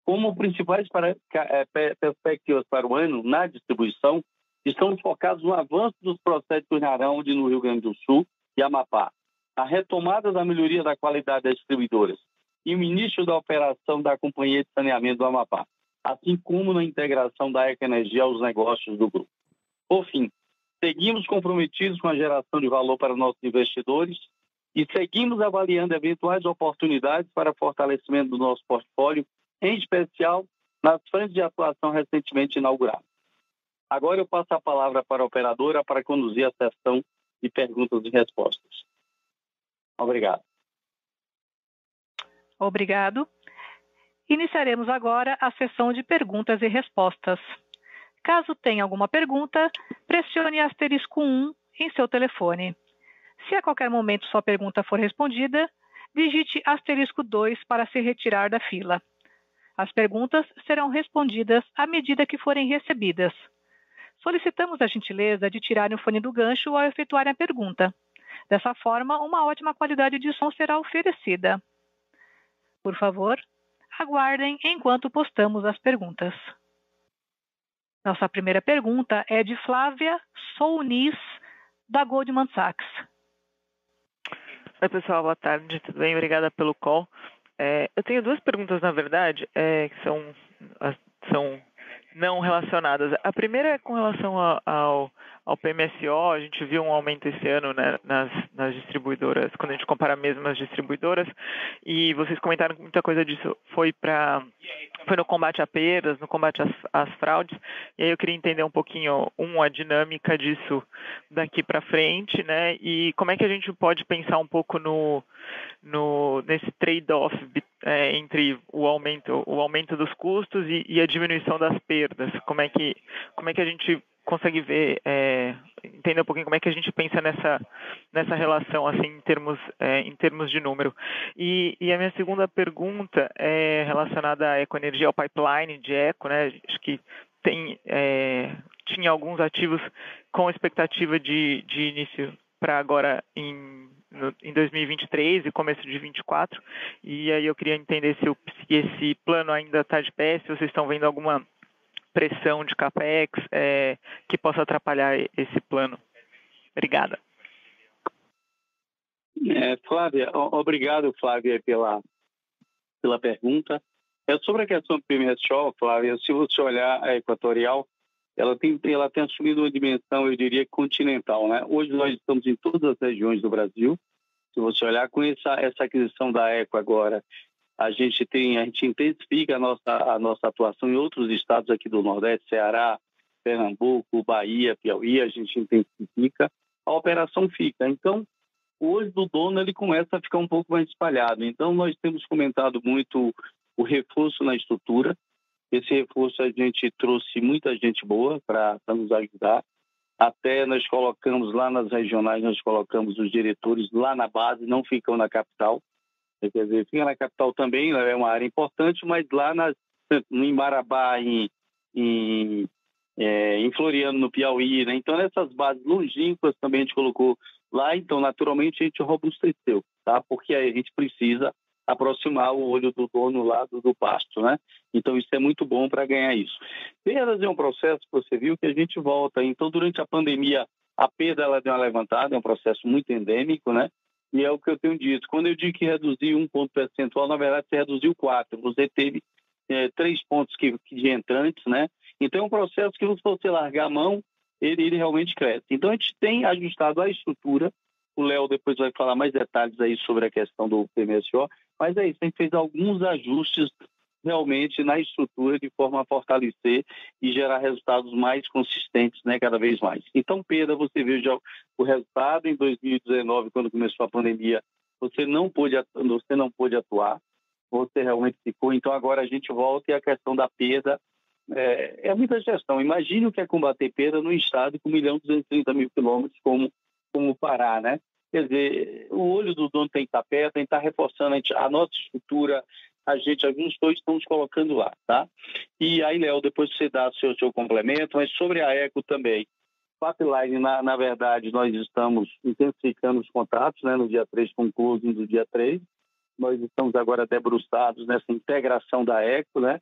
Como principais perspectivas para o ano na distribuição, estamos focados no avanço dos processos de turnaround no Rio Grande do Sul e Amapá, a retomada da melhoria da qualidade das distribuidoras e o início da operação da Companhia de Saneamento do Amapá, assim como na integração da Ecoenergia aos negócios do grupo. Por fim, seguimos comprometidos com a geração de valor para nossos investidores e seguimos avaliando eventuais oportunidades para fortalecimento do nosso portfólio, em especial nas frentes de atuação recentemente inauguradas. Agora eu passo a palavra para a operadora para conduzir a sessão de perguntas e respostas. Obrigado. Obrigado. Iniciaremos agora a sessão de perguntas e respostas. Caso tenha alguma pergunta, pressione asterisco 1 em seu telefone. Se a qualquer momento sua pergunta for respondida, digite asterisco 2 para se retirar da fila. As perguntas serão respondidas à medida que forem recebidas. Solicitamos a gentileza de tirarem o fone do gancho ao efetuarem a pergunta. Dessa forma, uma ótima qualidade de som será oferecida. Por favor, aguardem enquanto postamos as perguntas. Nossa primeira pergunta é de Flávia Sounis, da Goldman Sachs. Oi, pessoal, boa tarde, tudo bem? Obrigada pelo call. Eu tenho duas perguntas, na verdade, que são não relacionadas. A primeira é com relação ao PMSO. A gente viu um aumento esse ano, né, nas distribuidoras, quando a gente compara mesmo as distribuidoras, e vocês comentaram que muita coisa disso foi no combate a perdas, no combate às fraudes, e aí eu queria entender um pouquinho a dinâmica disso daqui para frente, né, e como é que a gente pode pensar um pouco nesse trade-off entre o aumento dos custos e a diminuição das perdas. Como é que a gente consegue ver, entender um pouquinho como é que a gente pensa nessa relação, assim, em termos de número. E a minha segunda pergunta é relacionada à Ecoenergia, ao pipeline de Eco, né? Acho que tinha alguns ativos com expectativa de início para agora em 2023 e começo de 2024, e aí eu queria entender se esse plano ainda está de pé, se vocês estão vendo alguma pressão de CAPEX que possa atrapalhar esse plano. Obrigada. Flávia, obrigado, Flávia, pela pergunta. Sobre a questão do PMSO, Flávia, se você olhar a Equatorial, ela tem assumido uma dimensão, eu diria, continental, né? Hoje nós estamos em todas as regiões do Brasil. Se você olhar com essa aquisição da Eco agora, a gente intensifica a nossa atuação em outros estados aqui do Nordeste, Ceará, Pernambuco, Bahia, Piauí, a gente intensifica, a operação fica. Então, o olho do dono ele começa a ficar um pouco mais espalhado. Então, nós temos comentado muito o reforço na estrutura. Esse reforço a gente trouxe muita gente boa para nos ajudar. Até nós colocamos lá nas regionais, nós colocamos os diretores lá na base, não ficam na capital. Quer dizer, fica na capital também, é uma área importante, mas lá em Marabá, em Floriano, no Piauí, né? Então, nessas bases longínquas também a gente colocou lá, então, naturalmente, a gente robusteceu, tá? Porque aí a gente precisa aproximar o olho do dono lá do pasto, né? Então, isso é muito bom para ganhar isso. Perdas é um processo que você viu que a gente volta. Então, durante a pandemia, a perda ela deu uma levantada, é um processo muito endêmico, né? E é o que eu tenho dito. Quando eu digo que reduziu 1 ponto percentual, na verdade, você reduziu 4. Você teve 3 pontos de entrantes, né? Então, é um processo que, se você largar a mão, ele realmente cresce. Então, a gente tem ajustado a estrutura. O Léo depois vai falar mais detalhes aí sobre a questão do PMSO. Mas é isso, a gente fez alguns ajustes realmente na estrutura de forma a fortalecer e gerar resultados mais consistentes, né, cada vez mais. Então, perda, você viu já o resultado em 2019, quando começou a pandemia, você não pôde atuar, você realmente ficou. Então, agora a gente volta e a questão da perda é muita gestão. Imagine o que é combater perda num estado com 1.230.000 quilômetros como o Pará, né? Quer dizer, o olho do dono tem que estar perto, tem que estar reforçando a nossa estrutura, alguns dois estamos colocando lá, tá? E aí, Léo, depois você dá o seu complemento, mas sobre a Eco também. Pipeline, na verdade, nós estamos intensificando os contatos, né? No dia 3, com o closing do dia 3. Nós estamos agora debruçados nessa integração da Eco, né?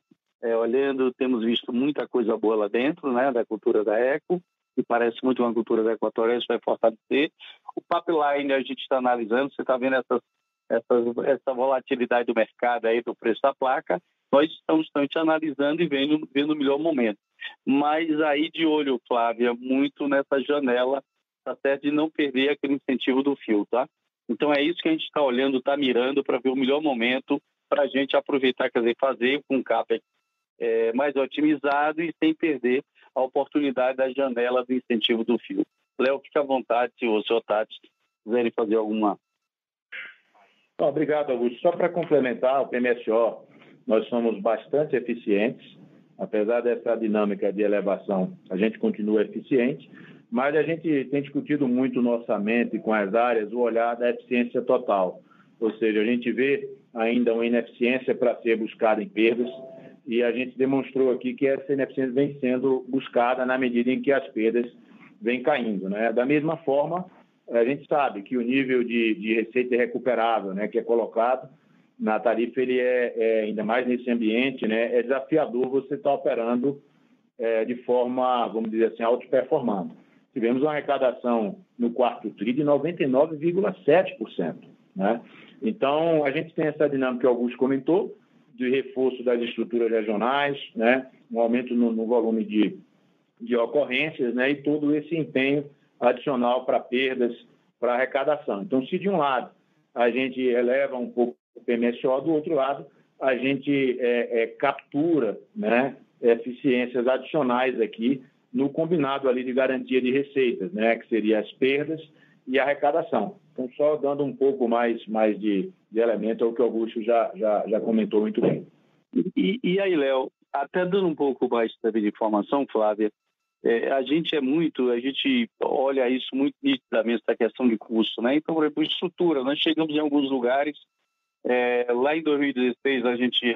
Olhando, temos visto muita coisa boa lá dentro, né? Da cultura da Eco, que parece muito uma cultura da Equatorial, isso vai fortalecer. O pipeline a gente está analisando, você está vendo essa volatilidade do mercado aí, do preço da placa, nós estamos analisando e vendo o melhor momento. Mas aí de olho, Flávia, muito nessa janela, tá certo, de não perder aquele incentivo do fio, tá? Então é isso que a gente está olhando, está mirando para ver o melhor momento para a gente aproveitar, quer dizer, fazer com o CAPEX mais otimizado e sem perder a oportunidade da janela do incentivo do fio. Léo, fique à vontade, se o senhor Tati quiserem fazer alguma. Obrigado, Augusto. Só para complementar o PMSO, nós somos bastante eficientes, apesar dessa dinâmica de elevação, a gente continua eficiente, mas a gente tem discutido muito no orçamento e com as áreas o olhar da eficiência total, ou seja, a gente vê ainda uma ineficiência para ser buscada em perdas, e a gente demonstrou aqui que essa ineficiência vem sendo buscada na medida em que as perdas vêm caindo, né? Da mesma forma, a gente sabe que o nível de receita recuperável, né, que é colocado na tarifa, ele ainda mais nesse ambiente, né, é desafiador você estar operando de forma, vamos dizer assim, auto-performando. Tivemos uma arrecadação no quarto TRI de 99,7%. Né? Então, a gente tem essa dinâmica que o Augusto comentou, de reforço das estruturas regionais, né? Um aumento no volume de ocorrências, né? E todo esse empenho adicional para perdas, para arrecadação. Então, se de um lado a gente eleva um pouco o PMSO, do outro lado a gente captura, né? Eficiências adicionais aqui no combinado ali de garantia de receitas, né? Que seria as perdas e a arrecadação. Então, só dando um pouco mais de elemento ao que o Augusto já comentou muito bem. E aí, Léo, até dando um pouco mais também de informação, Flávia, a gente olha isso muito nitidamente, essa questão de custo, né? Então, por exemplo, estrutura, nós chegamos em alguns lugares, lá em 2016,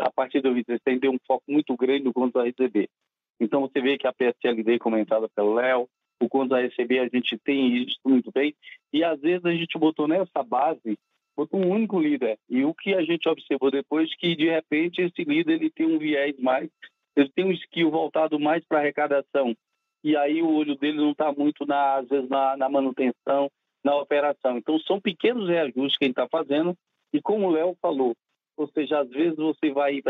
a partir de 2016, deu um foco muito grande no contas a receber. Então, você vê que a PSLD comentada pelo Léo, o contas a receber, a gente tem isso muito bem, e às vezes a gente botou nessa base, botou um único líder, e o que a gente observou depois, que de repente esse líder ele tem um viés mais, ele tem um skill voltado mais para arrecadação, e aí o olho dele não está muito, às vezes, na manutenção, na operação. Então, são pequenos reajustes que a gente está fazendo, e como o Léo falou, ou seja, às vezes você vai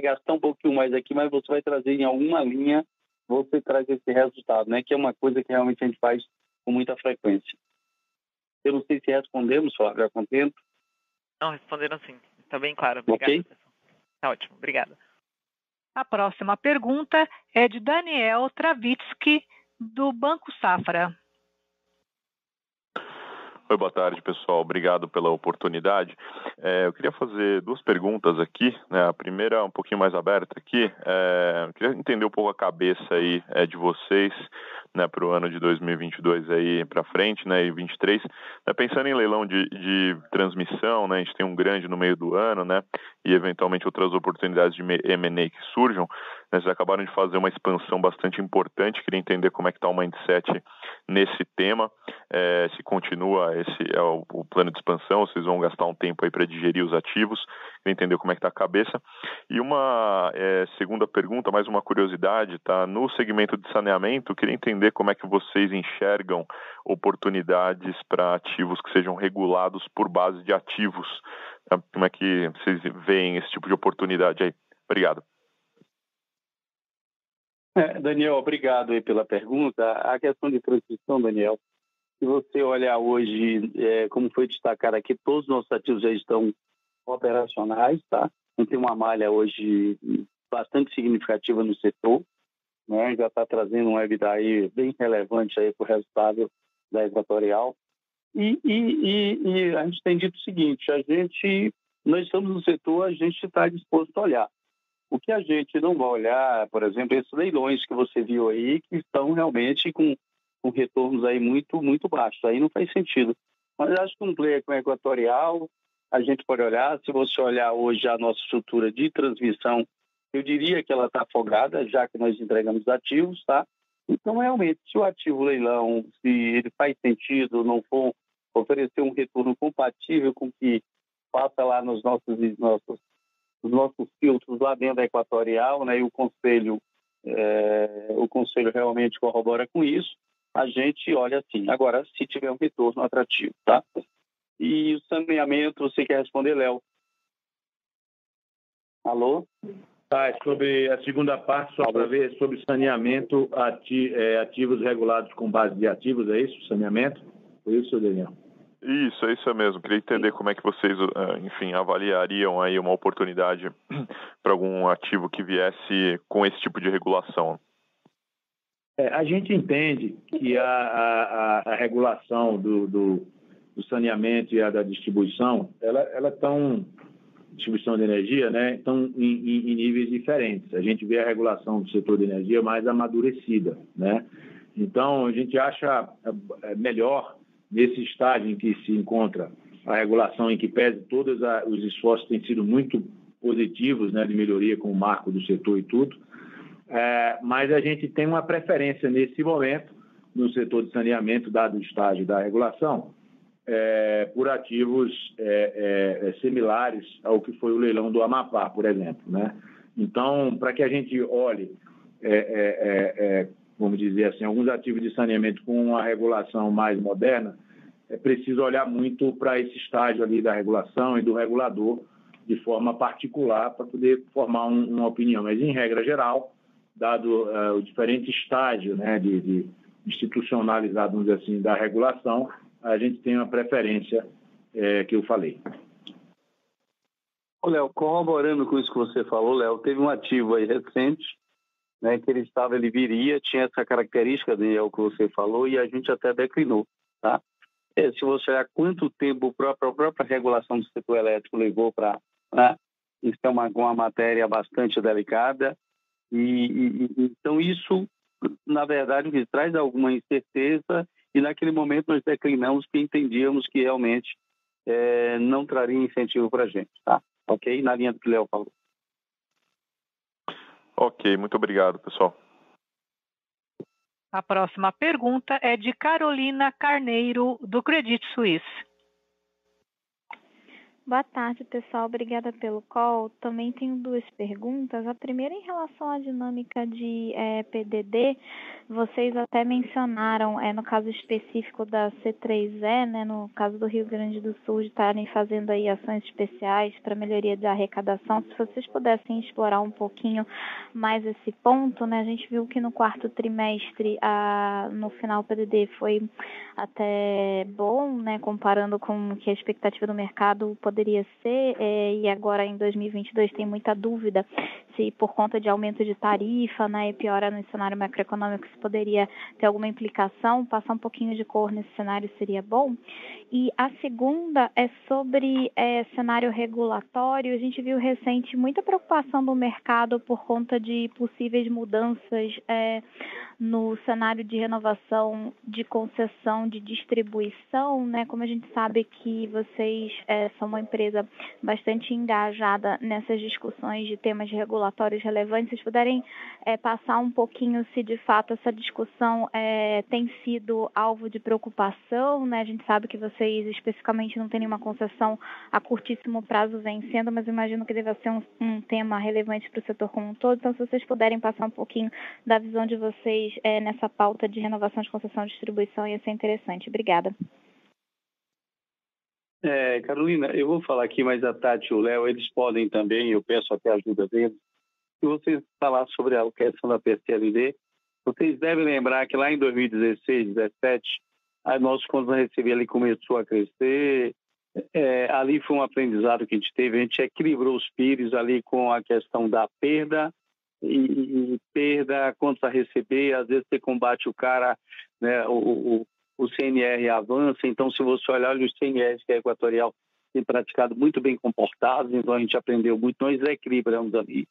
gastar um pouquinho mais aqui, mas você vai trazer em alguma linha, você traz esse resultado, né? Que é uma coisa que realmente a gente faz com muita frequência. Eu não sei se respondemos, Flávio, a contento. Não, responderam sim. Está bem claro. Obrigado. Ok. Está ótimo. Obrigada. A próxima pergunta é de Daniel Travitsky, do Banco Safra. Oi, boa tarde, pessoal. Obrigado pela oportunidade. Eu queria fazer duas perguntas aqui, né? A primeira é um pouquinho mais aberta aqui. Eu queria entender um pouco a cabeça aí de vocês, né, para o ano de 2022 aí para frente, né, e 23. Né, pensando em leilão de transmissão, né, a gente tem um grande no meio do ano, né, e eventualmente outras oportunidades de M&A que surjam. Né, vocês acabaram de fazer uma expansão bastante importante. Queria entender como é que está o mindset nesse tema, se continua esse é o plano de expansão, vocês vão gastar um tempo aí para digerir os ativos, queria entender como é que está a cabeça. E uma segunda pergunta, mais uma curiosidade, tá? No segmento de saneamento, queria entender como é que vocês enxergam oportunidades para ativos que sejam regulados por base de ativos. Tá? Como é que vocês veem esse tipo de oportunidade aí? Obrigado. Daniel, obrigado aí pela pergunta. A questão de transição, Daniel, se você olhar hoje, como foi destacado aqui, todos os nossos ativos já estão operacionais, tá? A gente tem uma malha hoje bastante significativa no setor, né? Já está trazendo um EBITDA aí bem relevante aí para o resultado da Equatorial. E a gente tem dito o seguinte, nós estamos no setor, a gente está disposto a olhar. O que a gente não vai olhar, por exemplo, esses leilões que você viu aí, que estão realmente com retornos aí muito, muito baixos. Aí não faz sentido. Mas acho que um player com Equatorial, a gente pode olhar. Se você olhar hoje a nossa estrutura de transmissão, eu diria que ela está afogada, já que nós entregamos ativos, tá? Então, realmente, se o ativo leilão, se ele faz sentido, não for oferecer um retorno compatível com o que passa lá nos nossos filtros lá dentro da Equatorial, né? E o conselho realmente corrobora com isso, a gente olha assim. Agora, se tiver um retorno atrativo, tá? E o saneamento, você quer responder, Léo? Alô? Sobre a segunda parte, só para ver, sobre saneamento, ativos regulados com base de ativos, é isso? Saneamento? Foi isso, Daniel? Isso, é isso mesmo. Queria entender como é que vocês, enfim, avaliariam aí uma oportunidade para algum ativo que viesse com esse tipo de regulação. A gente entende que a regulação do saneamento e a da distribuição, ela estão, distribuição de energia, né, estão em níveis diferentes. A gente vê a regulação do setor de energia mais amadurecida, né? Então, a gente acha melhor, nesse estágio em que se encontra a regulação, em que pese todos os esforços têm sido muito positivos, né, de melhoria com o marco do setor e tudo, mas a gente tem uma preferência nesse momento, no setor de saneamento, dado o estágio da regulação, por ativos similares ao que foi o leilão do Amapá, por exemplo, né? Então, para que a gente olhe vamos dizer assim, alguns ativos de saneamento com uma regulação mais moderna, é preciso olhar muito para esse estágio ali da regulação e do regulador de forma particular para poder formar uma opinião. Mas, em regra geral, dado o diferente estágio, né, de institucionalizado, vamos dizer assim, da regulação, a gente tem uma preferência que eu falei. Léo, corroborando com isso que você falou, Léo, teve um ativo aí recente, né, que ele viria, tinha essa característica, Daniel, que você falou, e a gente até declinou, tá? Se você olhar quanto tempo a própria regulação do setor elétrico levou para... Né, isso é uma matéria bastante delicada, então isso, na verdade, traz alguma incerteza, e naquele momento nós declinamos porque entendíamos que realmente não traria incentivo para a gente, tá? Ok? Na linha do que o Léo falou. Ok, muito obrigado, pessoal. A próxima pergunta é de Carolina Carneiro, do Credit Suisse. Boa tarde, pessoal. Obrigada pelo call. Também tenho duas perguntas. A primeira em relação à dinâmica de PDD. Vocês até mencionaram, no caso específico da C3E, né, no caso do Rio Grande do Sul, de estarem fazendo aí ações especiais para melhoria da arrecadação. Se vocês pudessem explorar um pouquinho mais esse ponto, né, a gente viu que no quarto trimestre, no final, o PDD foi até bom, né, comparando com o que a expectativa do mercado poderia ser, e agora em 2022 tem muita dúvida se por conta de aumento de tarifa, né, e piora no cenário macroeconômico, se poderia ter alguma implicação. Passar um pouquinho de cor nesse cenário seria bom. E a segunda é sobre cenário regulatório. A gente viu recente muita preocupação do mercado por conta de possíveis mudanças no cenário de renovação de concessão de distribuição, né? Como a gente sabe que vocês são uma empresa bastante engajada nessas discussões de temas regulatórios relevantes, vocês puderem passar um pouquinho se de fato essa discussão tem sido alvo de preocupação, né? A gente sabe que vocês especificamente não têm nenhuma concessão a curtíssimo prazo vencendo, mas imagino que deve ser um tema relevante para o setor como um todo. Então, se vocês puderem passar um pouquinho da visão de vocês nessa pauta de renovação de concessão e distribuição, ia ser interessante. Obrigada. Carolina, eu vou falar aqui, mas a Tati e o Léo, eles podem também, eu peço até a ajuda deles, se vocês falar sobre a questão da PCLD, vocês devem lembrar que lá em 2016, 2017, a nossa conta receber ali começou a crescer, ali foi um aprendizado que a gente teve, a gente equilibrou os PIRs ali com a questão da perda, e perda, contas a receber, às vezes você combate o cara, né, o CNR avança, então se você olhar os CNRs que a Equatorial tem praticado muito bem comportados, então a gente aprendeu muito, nós equilibramos ali.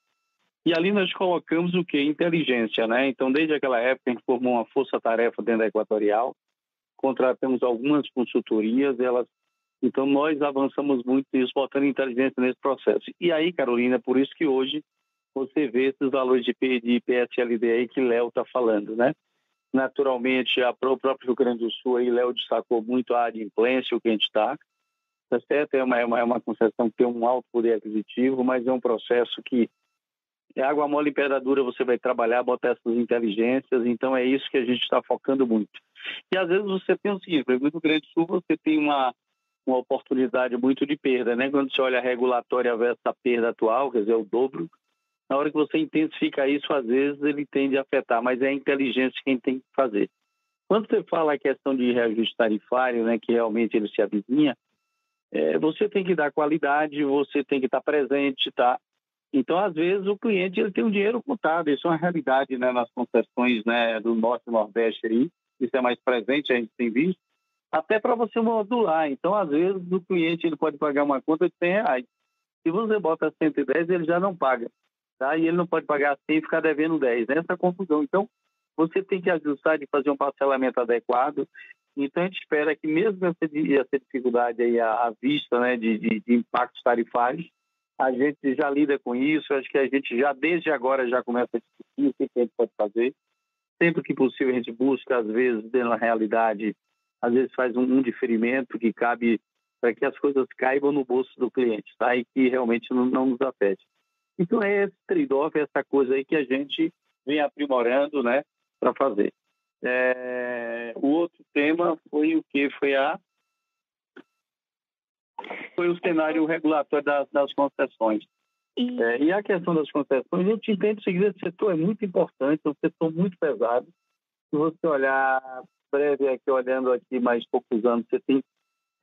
E ali nós colocamos o quê? Inteligência, né? Então desde aquela época a gente formou uma força-tarefa dentro da Equatorial, contratamos algumas consultorias, então nós avançamos muito nisso, botando inteligência nesse processo. E aí, Carolina, por isso que hoje você vê esses valores de PSLD aí que Léo está falando, né? Naturalmente, o próprio Rio Grande do Ul, aí Léo destacou muito a adimplência, o que a gente está, tá certo? É uma concessão que tem um alto poder aquisitivo, mas é um processo que água mole em pedra dura, você vai trabalhar, botar essas inteligências, então é isso que a gente está focando muito. E às vezes você tem o seguinte, no Rio Grande do Sul você tem uma oportunidade muito de perda, né? Quando você olha a regulatória versus a perda atual, quer dizer, o dobro, na hora que você intensifica isso, às vezes ele tende a afetar, mas é a inteligência quem tem que fazer. Quando você fala a questão de reajuste tarifário, né, que realmente ele se avizinha, você tem que dar qualidade, você tem que estar presente, tá? Então, às vezes, o cliente ele tem um dinheiro contado, isso é uma realidade, né, nas concessões, né, do Norte e Nordeste aí, isso é mais presente, a gente tem visto, até para você modular. Então, às vezes, o cliente ele pode pagar uma conta de R$100. Se você bota 110, ele já não paga. Tá? E ele não pode pagar 100 e ficar devendo 10, né? Essa confusão. Então, você tem que ajustar de fazer um parcelamento adequado. Então, a gente espera que mesmo essa dificuldade aí à vista, né, de impactos tarifários, a gente já lida com isso. Acho que a gente já, desde agora, já começa a discutir o que a gente pode fazer. Sempre que possível, a gente busca, às vezes, na realidade, às vezes faz um diferimento que cabe para que as coisas caibam no bolso do cliente, tá? E que realmente não nos afete. Então, é esse trade-off, essa coisa aí que a gente vem aprimorando, né, para fazer. O outro tema foi o que? Foi o cenário regulatório das concessões. E a questão das concessões, a gente entende o seguinte: esse setor é muito importante, é um setor muito pesado. Se você olhar breve aqui, olhando aqui mais poucos anos, você tem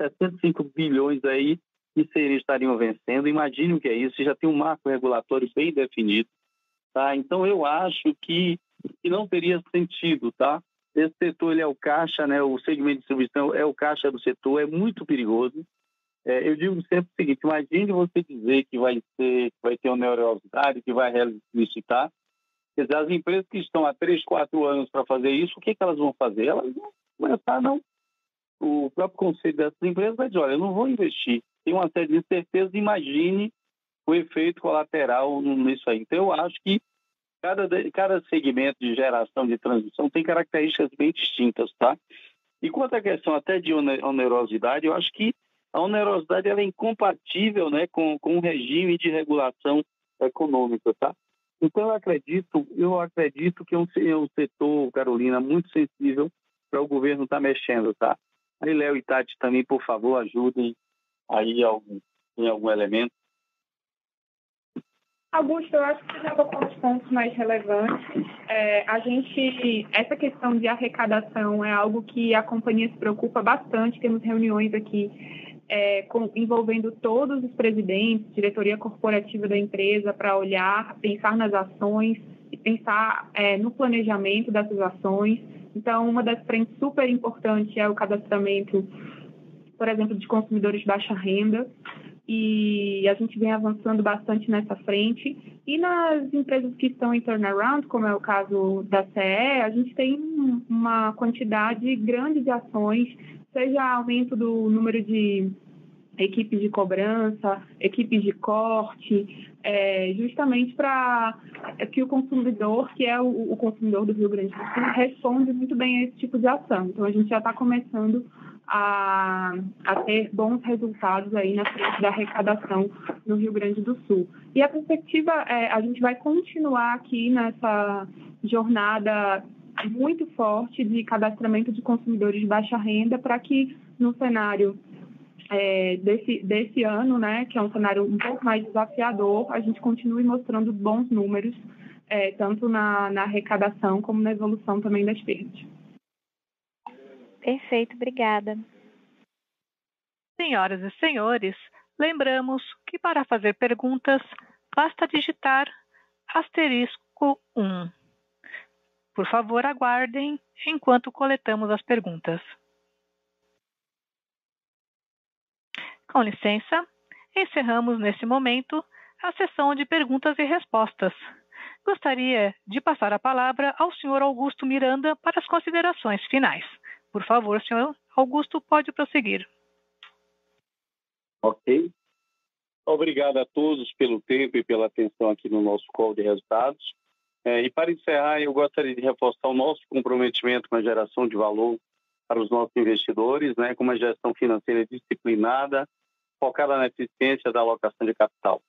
75 bilhões aí que estariam vencendo. Imagine o que é isso, já tem um marco regulatório bem definido, tá? Então eu acho que não teria sentido, tá? Esse setor, ele é o caixa, né? O segmento de distribuição é o caixa do setor, é muito perigoso. Eu digo sempre o seguinte: imagine você dizer que vai ter onerosidade, que vai licitar. Quer dizer, as empresas que estão há 3, 4 anos para fazer isso, o que elas vão fazer? Elas vão começar, não. O próprio conselho dessas empresas vai dizer: olha, eu não vou investir. Tem uma série de incertezas, imagine o efeito colateral nisso aí. Então, eu acho que cada segmento de geração de transmissão tem características bem distintas, tá? E quanto à questão até de onerosidade, eu acho que a onerosidade ela é incompatível, né, com o regime de regulação econômica, tá? Então, eu acredito que é um setor, Carolina, muito sensível para o governo estar mexendo, tá? Aí, Léo e Tati, também, por favor, ajudem aí em algum elemento. Augusto, eu acho que você já tocou os pontos mais relevantes. Essa questão de arrecadação é algo que a companhia se preocupa bastante. Temos reuniões aqui envolvendo todos os presidentes, diretoria corporativa da empresa, para olhar, pensar nas ações e pensar no planejamento dessas ações. Então, uma das frentes super importantes é o cadastramento, por exemplo, de consumidores de baixa renda, e a gente vem avançando bastante nessa frente. E nas empresas que estão em turnaround, como é o caso da CE, a gente tem uma quantidade grande de ações, seja aumento do número de equipes de cobrança, equipes de corte, justamente para que o consumidor, que é o consumidor do Rio Grande do Sul, responde muito bem a esse tipo de ação. Então, a gente já está começando a ter bons resultados aí na frente da arrecadação no Rio Grande do Sul. E a perspectiva a gente vai continuar aqui nessa jornada muito forte de cadastramento de consumidores de baixa renda, para que no cenário desse ano, né, que é um cenário um pouco mais desafiador, a gente continue mostrando bons números, tanto na arrecadação como na evolução também das perdas. Perfeito, obrigada. Senhoras e senhores, lembramos que para fazer perguntas, basta digitar *1. Por favor, aguardem enquanto coletamos as perguntas. Com licença, encerramos nesse momento a sessão de perguntas e respostas. Gostaria de passar a palavra ao senhor Augusto Miranda para as considerações finais. Por favor, senhor Augusto, pode prosseguir. Ok. Obrigado a todos pelo tempo e pela atenção aqui no nosso call de resultados. E para encerrar, eu gostaria de reforçar o nosso comprometimento com a geração de valor para os nossos investidores, né, com uma gestão financeira disciplinada, focada na eficiência da alocação de capital.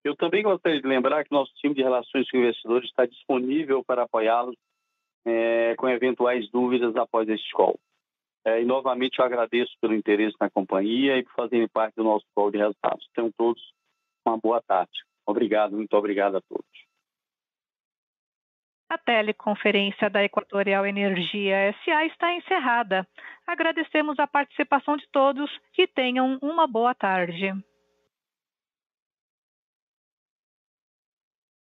Eu também gostaria de lembrar que nosso time de relações com investidores está disponível para apoiá-los com eventuais dúvidas após este call. E novamente eu agradeço pelo interesse na companhia e por fazerem parte do nosso call de resultados. Tenham todos uma boa tarde. Obrigado, muito obrigado a todos. A teleconferência da Equatorial Energia S.A. está encerrada. Agradecemos a participação de todos e tenham uma boa tarde.